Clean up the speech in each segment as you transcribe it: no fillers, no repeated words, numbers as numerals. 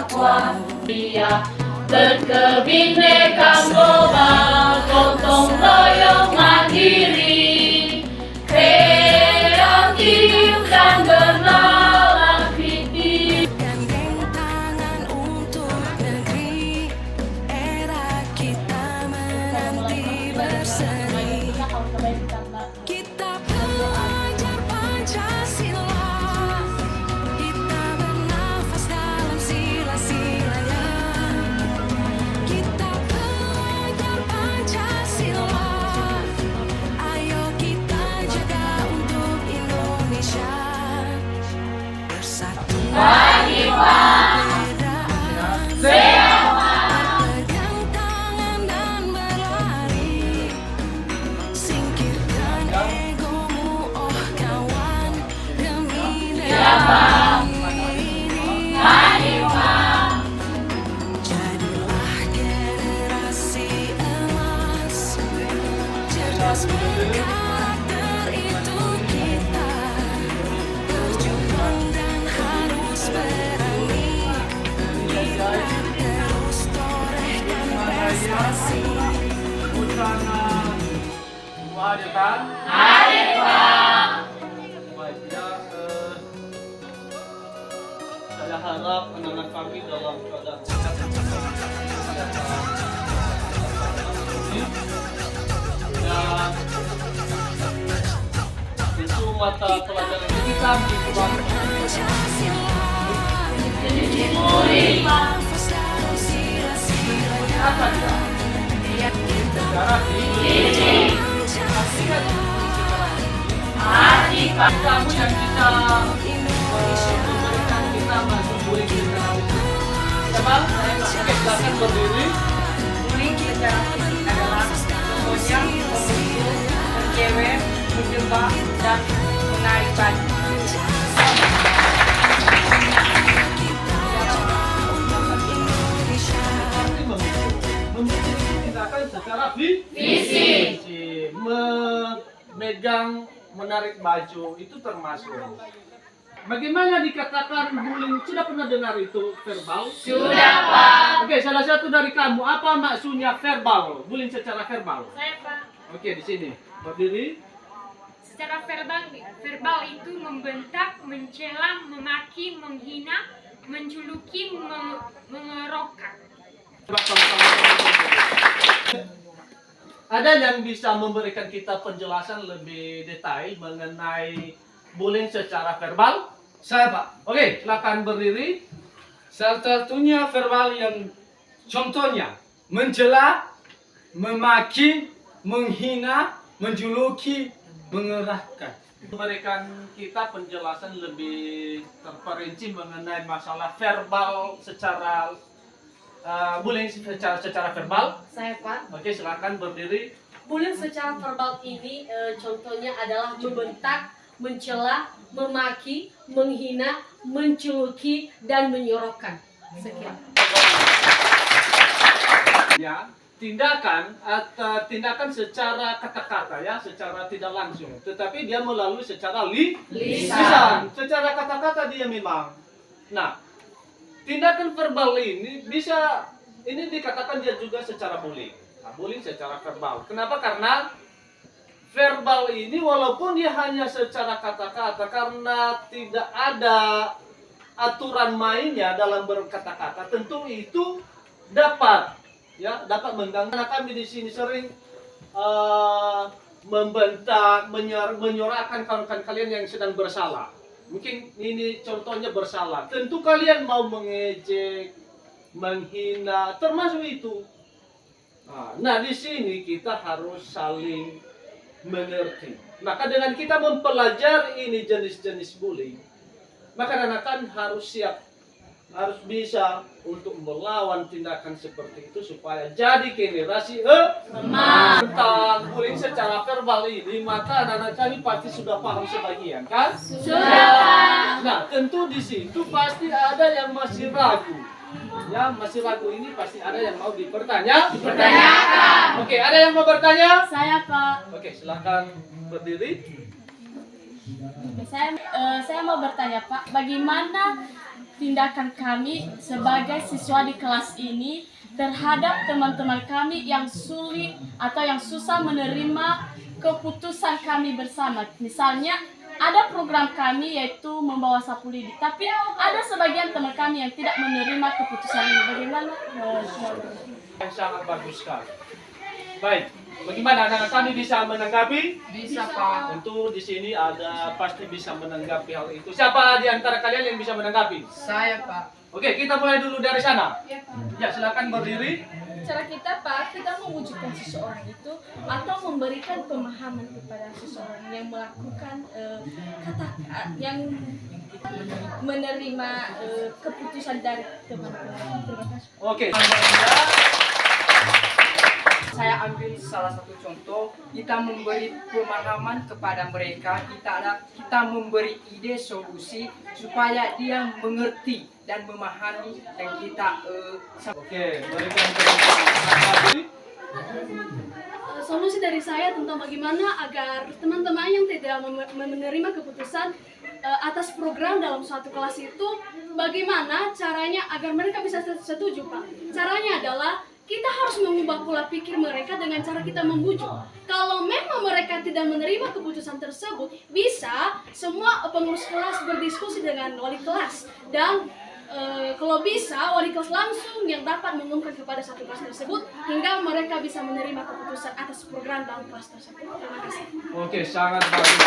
bertakwa. Dia berkebinekaan global, gotong royong mandiri, kreatif dan bernalar fiktif. Gandeng tangan untuk negeri, era kita menanti berseri. Kita belajar Pancasila, kita bernafas dalam sila-silanya. Kita belajar Pancasila, ayo kita jaga untuk Indonesia. Bersatu perbedaan, pegang tangan dan berlari. Singkirkan egomu, oh kawan, demi negeri ini. Jadilah generasi emas, cerdas berkarakter itu kita. Berjuang dan harus berani, kita terus torehkan prestasi. Hadir kan? Hadir, Pak. Baik, ya, saya harap anak-anak kami dalam keadaan sehat dan itu mata pelajaran kita dibuat Pancasila, Murid, nafas dalam sila-silanya. apa ya? Secara ini hati Pak. kamu yang kita memberikan kita masuk bullying secara umum. Coba, oke, silakan berdiri. Bullying secara fisik adalah contohnya memukul, mencewek, menjebak, dan menarik baju. Memiliki tindakan secara Fisik. memegang, menarik baju itu termasuk. Bagaimana dikatakan bullying? Sudah pernah dengar itu verbal? Sudah, Pak. Oke, salah satu dari kamu apa maksudnya verbal? Bullying secara verbal. Saya Pak, Oke, di sini berdiri. secara verbal itu membentak, mencela, memaki, menghina, menjuluki, mengerokkan. Ada yang bisa memberikan kita penjelasan lebih detail mengenai bullying secara verbal? Saya Pak, Oke, silakan berdiri. salah satunya verbal yang contohnya mencela, memaki, menghina, menjuluki, mengerahkan. Memberikan kita penjelasan lebih terperinci mengenai masalah verbal secara bullying secara verbal. Saya Pak, Oke, silakan berdiri. bullying secara verbal ini contohnya adalah membentak, mencela, memaki, menghina, menjuluki, dan menyorokkan. Sekian. Ya, tindakan atau tindakan secara kata-kata ya, secara tidak langsung. Tetapi dia melalui secara lisan. Secara kata-kata dia memang. Nah, tindakan verbal ini bisa ini dikatakan dia juga secara bullying. Nah, bullying secara verbal. Kenapa? Karena verbal ini walaupun dia hanya secara kata-kata karena tidak ada aturan mainnya dalam berkata-kata, tentu itu dapat mengganggu. Karena kami di sini sering membentak, menyorakkan kawan-kawan kalian yang sedang bersalah. Mungkin ini contohnya bersalah. Tentu kalian mau mengejek, menghina, termasuk itu. Nah, di sini kita harus saling mengerti. Maka dengan kita mempelajari ini jenis-jenis bullying, maka anak-anak harus siap, harus bisa untuk melawan tindakan seperti itu supaya jadi generasi emas. Tentang bullying secara verbal ini, maka anak-anak kami pasti sudah paham sebagian, kan? Sudah. Nah, tentu di situ pasti ada yang masih ragu. Ya, masih ragu ini pasti ada yang mau dipertanyakan. Oke, ada yang mau bertanya? Saya Pak, Oke, silakan berdiri. saya mau bertanya Pak, bagaimana tindakan kami sebagai siswa di kelas ini terhadap teman-teman kami yang sulit atau yang susah menerima keputusan kami bersama. Misalnya, ada program kami yaitu membawa sapu lidi, tapi ada sebagian teman kami yang tidak menerima keputusan ini. Bagaimana? Yang sangat bagus sekali. Baik, bagaimana anak-anak kami bisa menanggapi? Bisa, Pak. Tentu di sini ada pasti bisa menanggapi hal itu. Siapa di antara kalian yang bisa menanggapi? Saya, Pak. Oke, kita mulai dulu dari sana. Ya, silakan berdiri. Cara kita, Pak, kita mewujudkan seseorang itu atau memberikan pemahaman kepada seseorang yang melakukan yang menerima keputusan dari teman-teman. Terima kasih. Oke. Saya ambil salah satu contoh, kita memberi pemahaman kepada mereka, kita memberi ide solusi supaya dia mengerti dan memahami yang kita Oke, berikan kepada Solusi dari saya tentang bagaimana agar teman-teman yang tidak menerima keputusan atas program dalam suatu kelas itu, bagaimana caranya agar mereka bisa setuju, Pak. Caranya adalah kita harus mengubah pola pikir mereka dengan cara kita membujuk. Kalau memang mereka tidak menerima keputusan tersebut, bisa semua pengurus kelas berdiskusi dengan wali kelas. Dan kalau bisa, wali kelas langsung yang dapat mengumumkan kepada satu kelas tersebut hingga mereka bisa menerima keputusan atas program dalam kelas tersebut. Terima kasih. Oke, sangat bagus.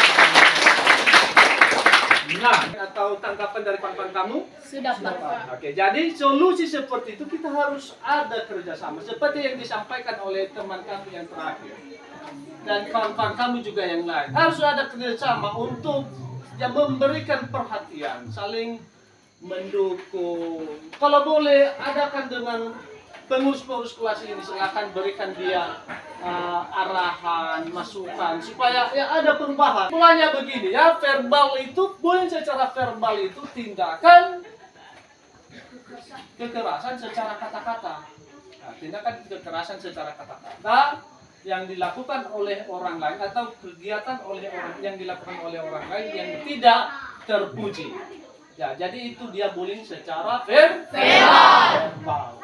Nah, atau tanggapan dari kawan-kawan kamu? Sudah, Pak. Oke, jadi solusi seperti itu kita harus ada kerjasama seperti yang disampaikan oleh teman kami yang terakhir dan kawan-kawan kamu juga yang lain. Harus ada kerjasama untuk yang memberikan perhatian, saling mendukung. Kalau boleh adakan dengan pengurus-pengurus kelas ini, silakan berikan dia arahan, masukan supaya ya ada perubahan. Mulanya begini ya, verbal itu boleh secara verbal itu tindakan kekerasan secara kata-kata. Nah, tindakan kekerasan secara kata-kata yang dilakukan oleh orang lain atau kegiatan yang dilakukan oleh orang lain yang tidak terpuji. Ya, jadi itu dia bullying secara verbal.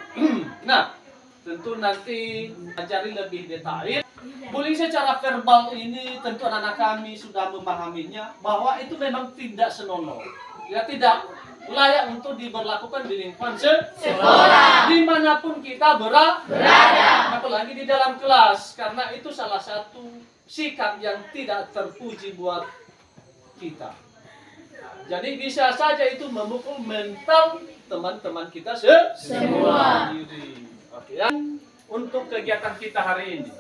Nah, tentu nanti pelajari lebih detail. Bullying secara verbal ini tentu anak-anak kami sudah memahaminya bahwa itu memang tidak senonoh. Ya, tidak layak untuk diberlakukan di lingkungan sekolah. Dimanapun kita berada, apalagi di dalam kelas, karena itu salah satu sikap yang tidak terpuji buat kita. Jadi bisa saja itu memukul mental teman-teman kita semua. Oke, ya. Untuk kegiatan kita hari ini,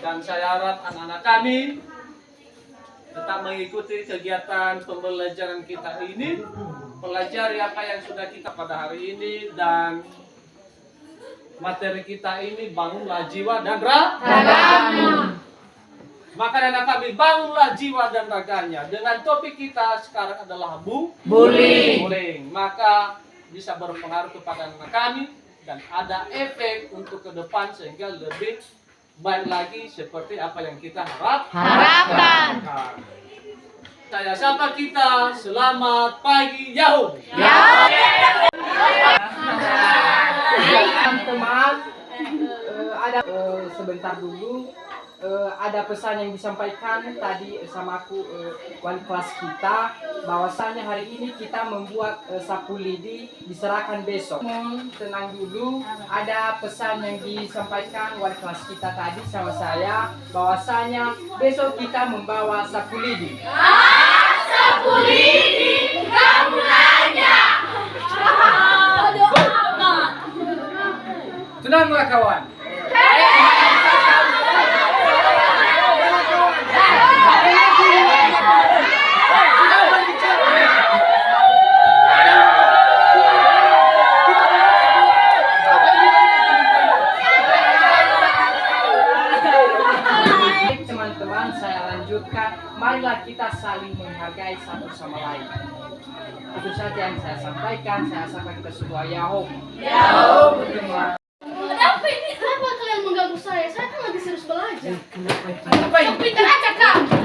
dan saya harap anak-anak kami tetap mengikuti kegiatan pembelajaran kita ini, pelajari apa yang sudah kita pada hari ini, dan materi kita ini bangunlah jiwa dan raganya. Maka anak kami bangunlah jiwa dan raganya. Dengan topik kita sekarang adalah bullying. Maka bisa berpengaruh kepada anak kami dan ada efek untuk ke depan sehingga lebih baik lagi seperti apa yang kita harapkan. Saya sapa kita, selamat pagi, Yahoo! teman-teman ada sebentar dulu. Ada pesan yang disampaikan tadi sama aku wali kelas kita, bahwasanya hari ini kita membuat sapu lidi diserahkan besok. Tenang dulu, ada pesan yang disampaikan wali kelas kita tadi sama saya, bahwasanya besok kita membawa sapu lidi. Sapu lidi, kamu nanya. Tenanglah kawan. Teman-teman, saya lanjutkan. Marilah kita saling menghargai satu sama lain. Itu saja yang saya sampaikan. Saya sampaikan ke semua Yahoo. Kenapa kalian mengganggu saya? Saya kan lagi serius belajar. Apa ini? Pintar aja kamu.